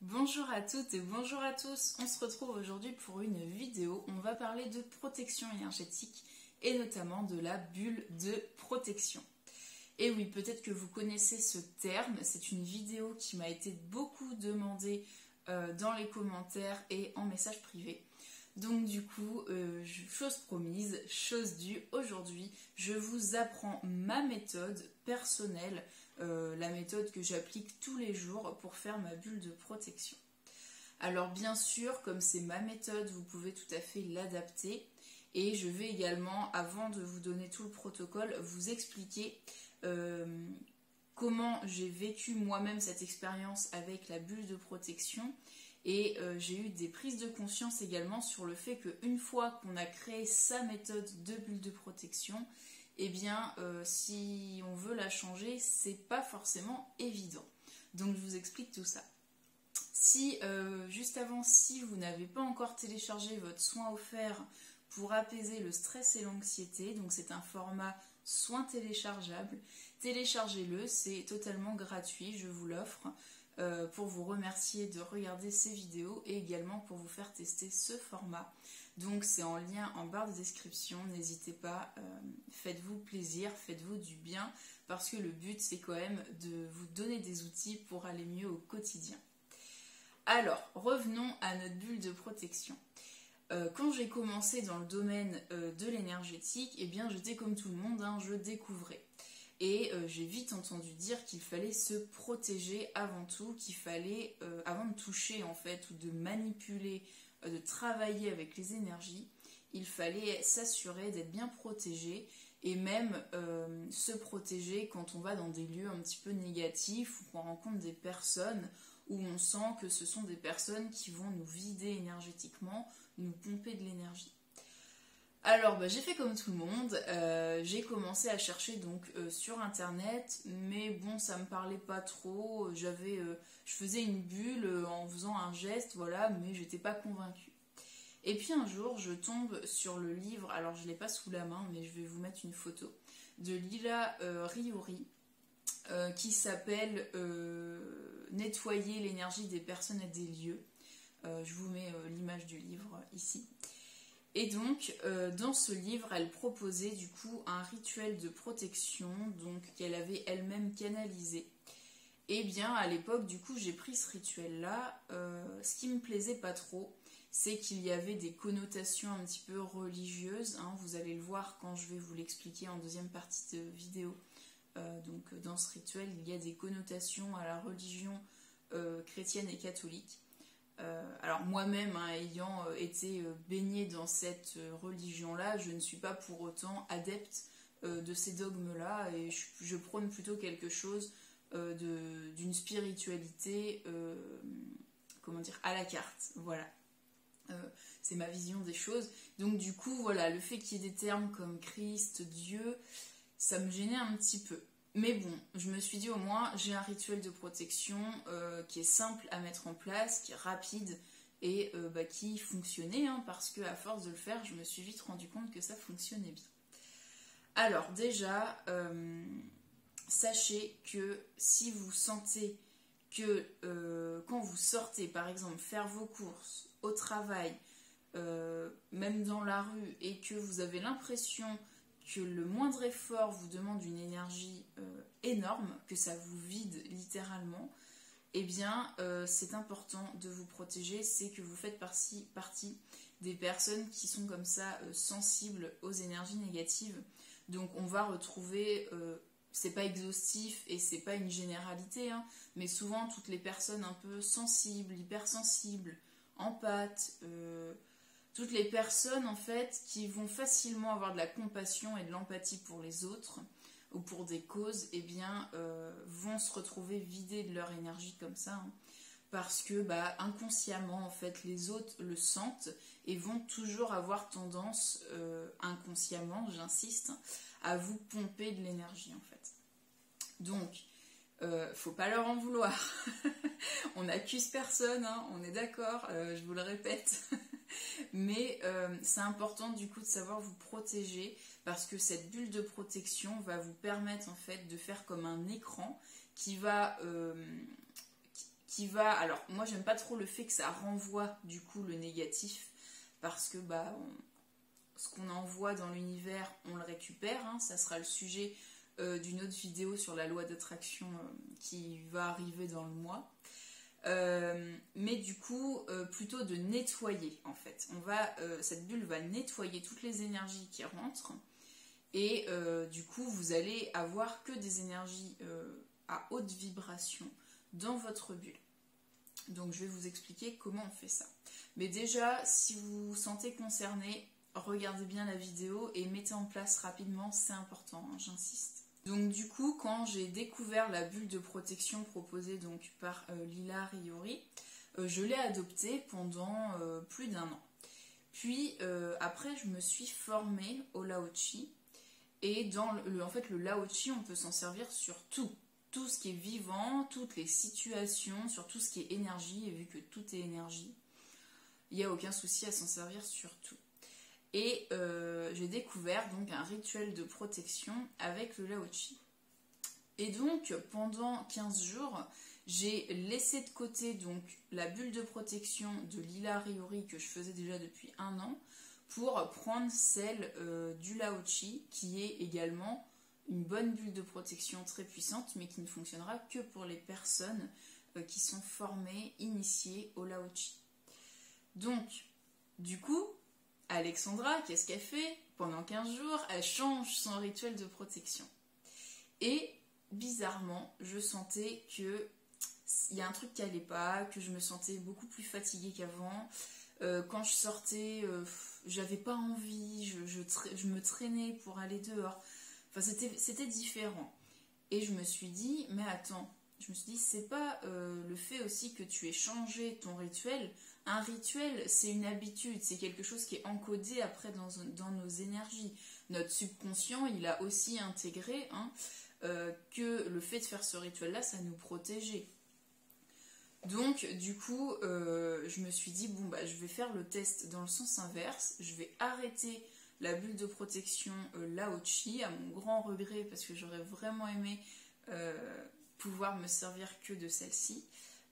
Bonjour à toutes et bonjour à tous, on se retrouve aujourd'hui pour une vidéo où on va parler de protection énergétique et notamment de la bulle de protection. Et oui, peut-être que vous connaissez ce terme, c'est une vidéo qui m'a été beaucoup demandée dans les commentaires et en message privé. Donc du coup, chose promise, chose due, aujourd'hui je vous apprends ma méthode personnelle, la méthode que j'applique tous les jours pour faire ma bulle de protection. Alors bien sûr, comme c'est ma méthode, vous pouvez tout à fait l'adapter et je vais également, avant de vous donner tout le protocole, vous expliquer comment j'ai vécu moi-même cette expérience avec la bulle de protection. Et j'ai eu des prises de conscience également sur le fait qu'une fois qu'on a créé sa méthode de bulle de protection, eh bien si on veut la changer, c'est pas forcément évident. Donc je vous explique tout ça. Si juste avant, si vous n'avez pas encore téléchargé votre soin offert pour apaiser le stress et l'anxiété, donc c'est un format soin téléchargeable, téléchargez-le, c'est totalement gratuit, je vous l'offre. Pour vous remercier de regarder ces vidéos et également pour vous faire tester ce format. Donc c'est en lien en barre de description, n'hésitez pas, faites-vous plaisir, faites-vous du bien, parce que le but c'est quand même de vous donner des outils pour aller mieux au quotidien. Alors, revenons à notre bulle de protection. Quand j'ai commencé dans le domaine de l'énergétique, eh bien j'étais comme tout le monde, je découvrais. Et j'ai vite entendu dire qu'il fallait se protéger avant tout, qu'il fallait, avant de toucher en fait, ou de manipuler, de travailler avec les énergies, il fallait s'assurer d'être bien protégé et même se protéger quand on va dans des lieux un petit peu négatifs ou qu'on rencontre des personnes où on sent que ce sont des personnes qui vont nous vider énergétiquement, nous pomper de l'énergie. Alors j'ai fait comme tout le monde, j'ai commencé à chercher donc sur internet, mais bon ça me parlait pas trop, je faisais une bulle en faisant un geste, voilà, mais j'étais pas convaincue. Et puis un jour je tombe sur le livre, alors je l'ai pas sous la main mais je vais vous mettre une photo, de Lila Riori, qui s'appelle Nettoyer l'énergie des personnes et des lieux. Je vous mets l'image du livre ici. Et donc, dans ce livre, elle proposait du coup un rituel de protection, donc qu'elle avait elle-même canalisé. Et bien, à l'époque, du coup, j'ai pris ce rituel-là. Ce qui me plaisait pas trop, c'est qu'il y avait des connotations un petit peu religieuses. Vous allez le voir quand je vais vous l'expliquer en deuxième partie de vidéo. Donc, dans ce rituel, il y a des connotations à la religion chrétienne et catholique. Alors moi-même, ayant été baignée dans cette religion-là, je ne suis pas pour autant adepte de ces dogmes-là et je prône plutôt quelque chose d'une spiritualité, comment dire, à la carte. Voilà, c'est ma vision des choses. Donc du coup, voilà, le fait qu'il y ait des termes comme Christ, Dieu, ça me gênait un petit peu. Mais bon, je me suis dit au moins j'ai un rituel de protection qui est simple à mettre en place, qui est rapide et qui fonctionnait, parce qu'à force de le faire, je me suis vite rendu compte que ça fonctionnait bien. Alors déjà, sachez que si vous sentez que quand vous sortez, par exemple, faire vos courses au travail, même dans la rue, et que vous avez l'impression que le moindre effort vous demande une énergie énorme, que ça vous vide littéralement, eh bien c'est important de vous protéger, c'est que vous faites partie des personnes qui sont comme ça sensibles aux énergies négatives. Donc on va retrouver, c'est pas exhaustif et c'est pas une généralité, mais souvent toutes les personnes un peu sensibles, hypersensibles, empathes, toutes les personnes en fait qui vont facilement avoir de la compassion et de l'empathie pour les autres ou pour des causes, eh bien vont se retrouver vidées de leur énergie comme ça, parce que inconsciemment en fait les autres le sentent et vont toujours avoir tendance, inconsciemment, j'insiste, à vous pomper de l'énergie en fait. Donc faut pas leur en vouloir. On n'accuse personne, on est d'accord, je vous le répète. Mais c'est important du coup de savoir vous protéger, parce que cette bulle de protection va vous permettre en fait de faire comme un écran qui qui va... Alors, moi, j'aime pas trop le fait que ça renvoie, du coup, le négatif, parce que, ce qu'on envoie dans l'univers, on le récupère, hein, ça sera le sujet d'une autre vidéo sur la loi d'attraction qui va arriver dans le mois. Mais du coup, plutôt de nettoyer, en fait. Cette bulle va nettoyer toutes les énergies qui rentrent, et du coup, vous allez avoir que des énergies à haute vibration dans votre bulle. Donc je vais vous expliquer comment on fait ça. Mais déjà, si vous vous sentez concerné, regardez bien la vidéo et mettez en place rapidement, c'est important, hein, j'insiste. Donc du coup, quand j'ai découvert la bulle de protection proposée donc par Lila Riori, je l'ai adoptée pendant plus d'1 an. Puis après, je me suis formée au Lao-Chi. Et en fait, le Lao-Chi, on peut s'en servir sur tout. Tout ce qui est vivant, toutes les situations, sur tout ce qui est énergie. Et vu que tout est énergie, il n'y a aucun souci à s'en servir sur tout. Et j'ai découvert donc un rituel de protection avec le Lao-Chi. Et donc, pendant 15 jours, j'ai laissé de côté donc la bulle de protection de Lila Riori que je faisais déjà depuis 1 an, pour prendre celle du Lao-Chi, qui est également une bonne bulle de protection très puissante, mais qui ne fonctionnera que pour les personnes qui sont formées, initiées au Lao-Chi. Donc, du coup, Alexandra, qu'est-ce qu'elle fait? Pendant 15 jours, elle change son rituel de protection. Et bizarrement, je sentais qu'il y a un truc qui n'allait pas, que je me sentais beaucoup plus fatiguée qu'avant. Quand je sortais, j'avais pas envie, je me traînais pour aller dehors. Enfin, c'était différent. Et je me suis dit, mais attends, c'est pas le fait aussi que tu aies changé ton rituel. Un rituel, c'est une habitude, c'est quelque chose qui est encodé après dans nos énergies. Notre subconscient, il a aussi intégré que le fait de faire ce rituel-là, ça nous protégeait. Donc, du coup, je me suis dit, je vais faire le test dans le sens inverse. Je vais arrêter la bulle de protection Lao-Chi, à mon grand regret, parce que j'aurais vraiment aimé pouvoir me servir que de celle-ci.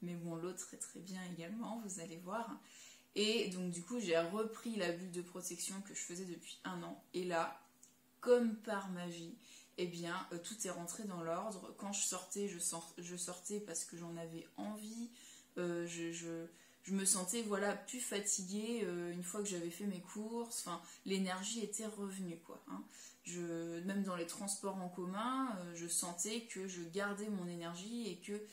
Mais bon, l'autre est très bien également, vous allez voir. Et donc, du coup, j'ai repris la bulle de protection que je faisais depuis 1 an. Et là, comme par magie, eh bien, tout est rentré dans l'ordre. Quand je sortais, je sortais parce que j'en avais envie. Je me sentais plus fatiguée une fois que j'avais fait mes courses. Enfin, l'énergie était revenue, quoi. Hein. Même dans les transports en commun, je sentais que je gardais mon énergie et que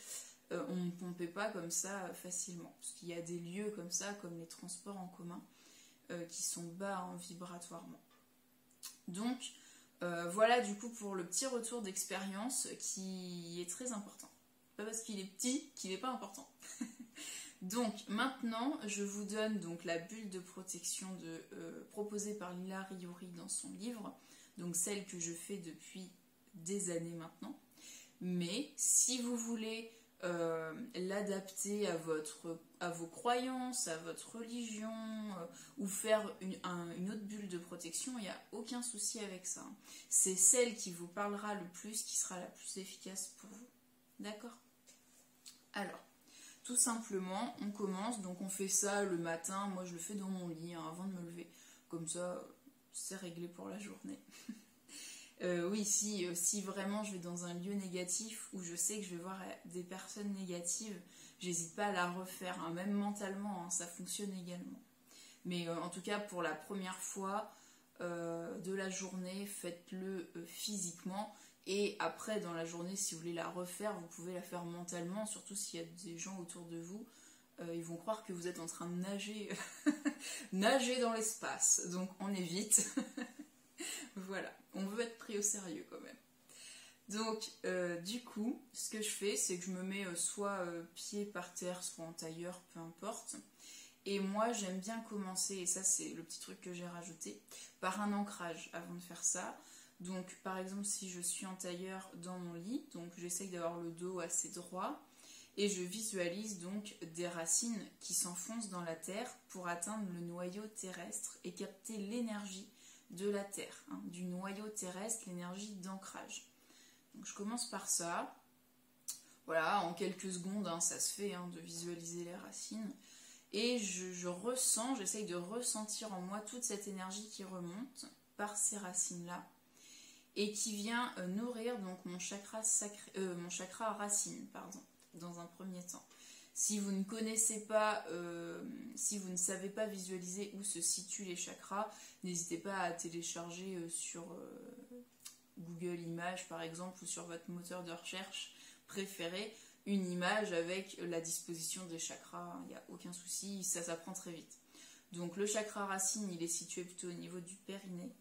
on ne me pompait pas comme ça facilement. Parce qu'il y a des lieux comme ça, comme les transports en commun, qui sont bas vibratoirement. Donc, voilà du coup pour le petit retour d'expérience qui est très important. Pas parce qu'il est petit qu'il n'est pas important. Donc maintenant je vous donne donc la bulle de protection proposée par Lila Riori dans son livre, donc celle que je fais depuis des années maintenant. Mais si vous voulez l'adapter à vos croyances, à votre religion, ou faire une autre bulle de protection, il n'y a aucun souci avec ça. C'est celle qui vous parlera le plus, qui sera la plus efficace pour vous. D'accord? Alors, tout simplement, on commence, donc on fait ça le matin, moi je le fais dans mon lit, avant de me lever. Comme ça, c'est réglé pour la journée. Oui, si vraiment je vais dans un lieu négatif où je sais que je vais voir des personnes négatives, j'hésite pas à la refaire, hein, même mentalement, hein, ça fonctionne également. Mais en tout cas, pour la première fois de la journée, faites-le physiquement. Et après, dans la journée, si vous voulez la refaire, vous pouvez la faire mentalement, surtout s'il y a des gens autour de vous. Ils vont croire que vous êtes en train de nager, nager dans l'espace. Donc on évite. Voilà, on veut être pris au sérieux quand même. Donc, du coup, ce que je fais, c'est que je me mets soit pied par terre, soit en tailleur, peu importe. Et moi, j'aime bien commencer, et ça c'est le petit truc que j'ai rajouté, par un ancrage avant de faire ça. Donc, par exemple, si je suis en tailleur dans mon lit, donc j'essaye d'avoir le dos assez droit, et je visualise donc des racines qui s'enfoncent dans la terre pour atteindre le noyau terrestre et capter l'énergie de la terre, hein, du noyau terrestre, l'énergie d'ancrage. Donc je commence par ça. Voilà, en quelques secondes, hein, ça se fait, hein, de visualiser les racines. Et je ressens, j'essaye de ressentir en moi toute cette énergie qui remonte par ces racines-là et qui vient nourrir donc mon chakra mon chakra racine, pardon, dans un premier temps. Si vous ne connaissez pas, si vous ne savez pas visualiser où se situent les chakras, n'hésitez pas à télécharger sur Google Images par exemple ou sur votre moteur de recherche préféré une image avec la disposition des chakras. Il n'y a aucun souci, ça s'apprend très vite. Donc le chakra racine, il est situé plutôt au niveau du périnée.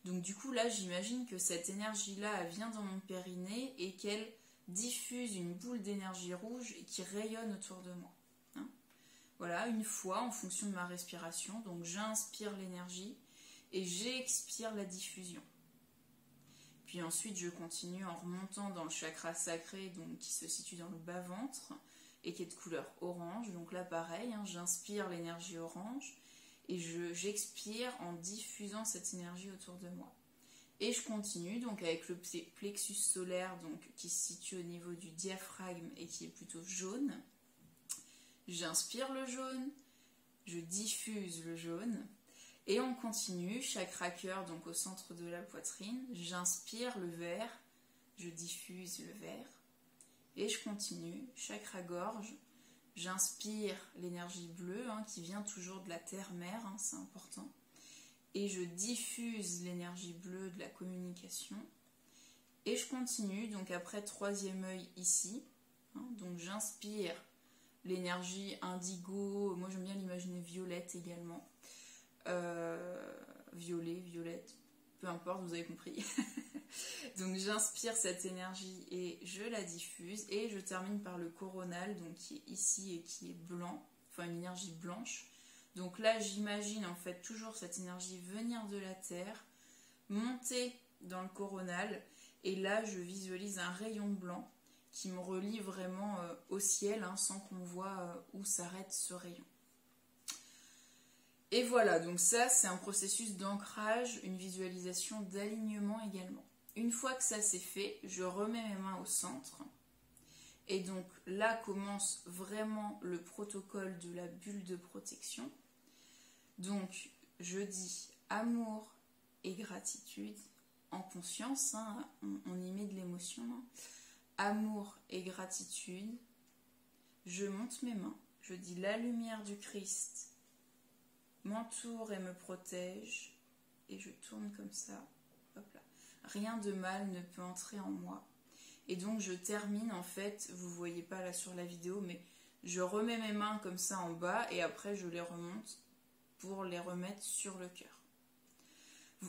Donc du coup là, j'imagine que cette énergie-là, elle vient dans mon périnée et qu'elle diffuse une boule d'énergie rouge qui rayonne autour de moi. Hein, voilà, une fois en fonction de ma respiration. Donc j'inspire l'énergie et j'expire la diffusion. Puis ensuite, je continue en remontant dans le chakra sacré, donc qui se situe dans le bas-ventre et qui est de couleur orange. Donc là, pareil, hein, j'inspire l'énergie orange et j'expire en diffusant cette énergie autour de moi. Et je continue donc avec le plexus solaire, donc qui se situe au niveau du diaphragme et qui est plutôt jaune. J'inspire le jaune, je diffuse le jaune. Et on continue, chakra cœur, donc au centre de la poitrine. J'inspire le vert, je diffuse le vert. Et je continue, chakra gorge. J'inspire l'énergie bleue, hein, qui vient toujours de la terre-mère, hein, c'est important. Et je diffuse l'énergie bleue de la communication. Et je continue, donc après troisième œil ici. Hein, donc j'inspire l'énergie indigo, moi j'aime bien l'imaginer violette également. Violet, violette, peu importe, vous avez compris. Donc j'inspire cette énergie et je la diffuse et je termine par le coronal, donc qui est ici et qui est blanc, enfin une énergie blanche. Donc là j'imagine en fait toujours cette énergie venir de la terre, monter dans le coronal et là je visualise un rayon blanc qui me relie vraiment au ciel, hein, sans qu'on voit où s'arrête ce rayon. Et voilà, donc ça c'est un processus d'ancrage, une visualisation d'alignement également. Une fois que ça c'est fait, je remets mes mains au centre. Et donc là commence vraiment le protocole de la bulle de protection. Donc je dis amour et gratitude en conscience, hein, on y met de l'émotion. Hein. Amour et gratitude, je monte mes mains, je dis la lumière du Christ m'entoure et me protège et je tourne comme ça, hop là. Rien de mal ne peut entrer en moi et donc je termine en fait, vous voyez pas là sur la vidéo mais je remets mes mains comme ça en bas et après je les remonte pour les remettre sur le cœur.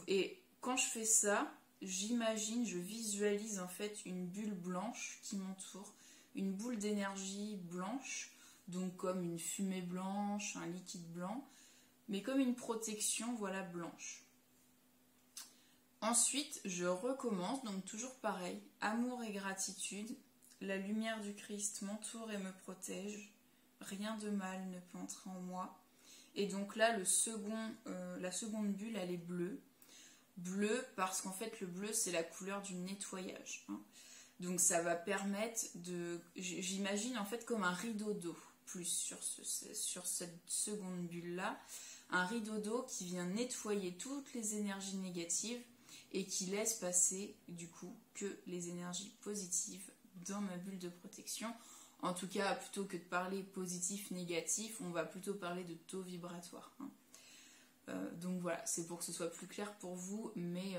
Et quand je fais ça, j'imagine, je visualise en fait une bulle blanche qui m'entoure, une boule d'énergie blanche, donc comme une fumée blanche, un liquide blanc, mais comme une protection, voilà, blanche. Ensuite, je recommence, donc toujours pareil, amour et gratitude, la lumière du Christ m'entoure et me protège, rien de mal ne peut entrer en moi. Et donc là, la seconde bulle, elle est bleue. Bleu parce qu'en fait, le bleu, c'est la couleur du nettoyage. Hein. Donc ça va permettre de... J'imagine en fait comme un rideau d'eau, plus sur cette seconde bulle-là. Un rideau d'eau qui vient nettoyer toutes les énergies négatives et qui laisse passer du coup que les énergies positives dans ma bulle de protection. En tout cas, plutôt que de parler positif, négatif, on va plutôt parler de taux vibratoire. Hein. Donc voilà, c'est pour que ce soit plus clair pour vous, mais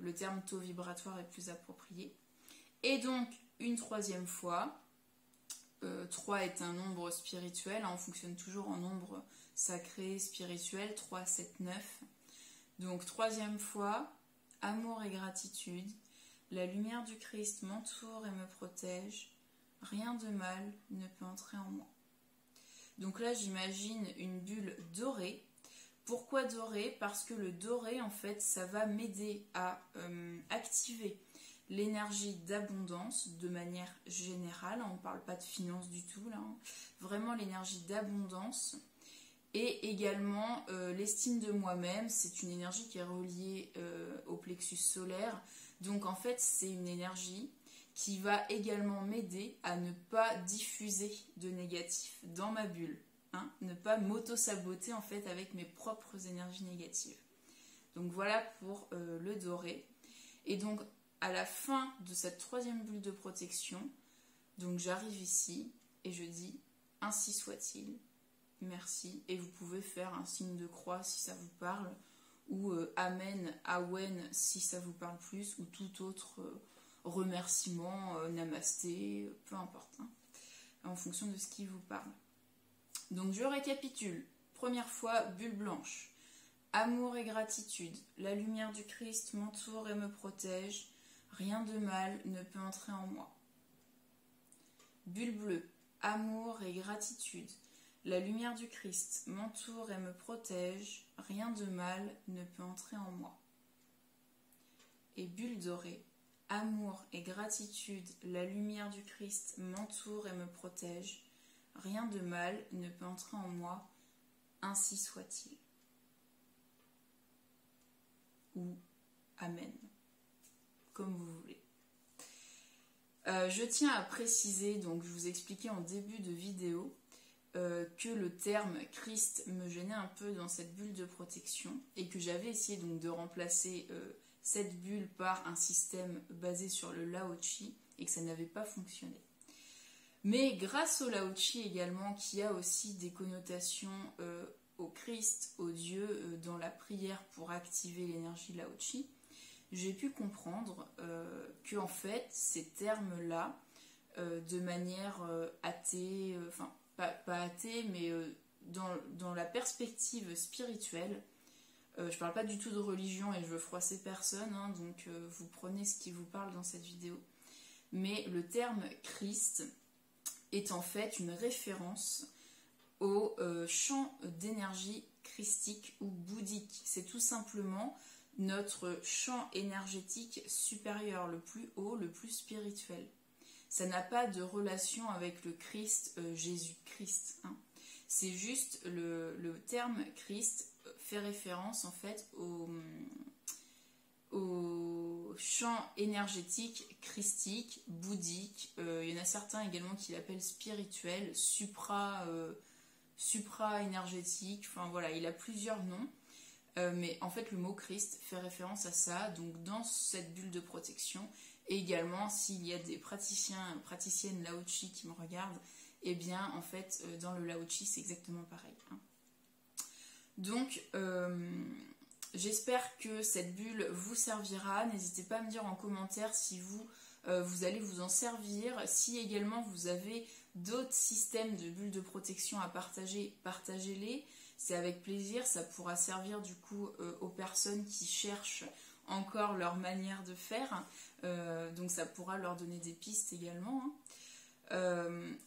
le terme taux vibratoire est plus approprié. Et donc, une troisième fois, 3 est un nombre spirituel, hein, on fonctionne toujours en nombre sacré, spirituel, 3, 7, 9. Donc, troisième fois, amour et gratitude, la lumière du Christ m'entoure et me protège, rien de mal ne peut entrer en moi. Donc là, j'imagine une bulle dorée. Pourquoi doré? Parce que le doré, en fait, ça va m'aider à activer l'énergie d'abondance de manière générale. On ne parle pas de finance du tout, là. Hein. Vraiment l'énergie d'abondance. Et également l'estime de moi-même. C'est une énergie qui est reliée au plexus solaire. Donc, en fait, c'est une énergie qui va également m'aider à ne pas diffuser de négatif dans ma bulle, hein, ne pas m'auto-saboter en fait avec mes propres énergies négatives. Donc voilà pour le doré. Et donc à la fin de cette troisième bulle de protection, donc j'arrive ici et je dis ainsi soit-il, merci, et vous pouvez faire un signe de croix si ça vous parle, ou amen, awen si ça vous parle plus, ou tout autre remerciement, namasté, peu importe, hein, en fonction de ce qui vous parle. Donc je récapitule. Première fois, bulle blanche. Amour et gratitude. La lumière du Christ m'entoure et me protège. Rien de mal ne peut entrer en moi. Bulle bleue. Amour et gratitude. La lumière du Christ m'entoure et me protège. Rien de mal ne peut entrer en moi. Et bulle dorée. Amour et gratitude. La lumière du Christ m'entoure et me protège. Rien de mal ne peut entrer en moi. Ainsi soit-il. Ou amen, comme vous voulez. Je tiens à préciser, donc je vous expliquais en début de vidéo que le terme Christ me gênait un peu dans cette bulle de protection et que j'avais essayé donc de remplacer cette bulle par un système basé sur le Lao-Chi et que ça n'avait pas fonctionné. Mais grâce au Lao-Chi également, qui a aussi des connotations au Christ, au Dieu, dans la prière pour activer l'énergie Lao-Chi, j'ai pu comprendre que en fait ces termes-là, de manière athée, enfin pas athée, mais dans la perspective spirituelle, je parle pas du tout de religion et je veux froisser personne, hein, donc vous prenez ce qui vous parle dans cette vidéo, mais le terme Christ est en fait une référence au champ d'énergie christique ou bouddhique. C'est tout simplement notre champ énergétique supérieur, le plus haut, le plus spirituel. Ça n'a pas de relation avec le Christ, Jésus-Christ, hein. C'est juste le terme Christ fait référence en fait au champ énergétique christique, bouddhique. Il y en a certains également qui l'appellent spirituel, supra-énergétique, enfin voilà, il a plusieurs noms. Mais en fait le mot Christ fait référence à ça, donc dans cette bulle de protection. Et également s'il y a des praticiennes Lao-Chi qui me regardent, et bien en fait dans le Lao-Chi c'est exactement pareil, hein. Donc j'espère que cette bulle vous servira. N'hésitez pas à me dire en commentaire si vous allez vous en servir. Si également vous avez d'autres systèmes de bulles de protection à partager, partagez-les. C'est avec plaisir, ça pourra servir du coup aux personnes qui cherchent encore leur manière de faire. Donc ça pourra leur donner des pistes également, hein.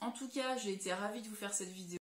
En tout cas, j'ai été ravie de vous faire cette vidéo.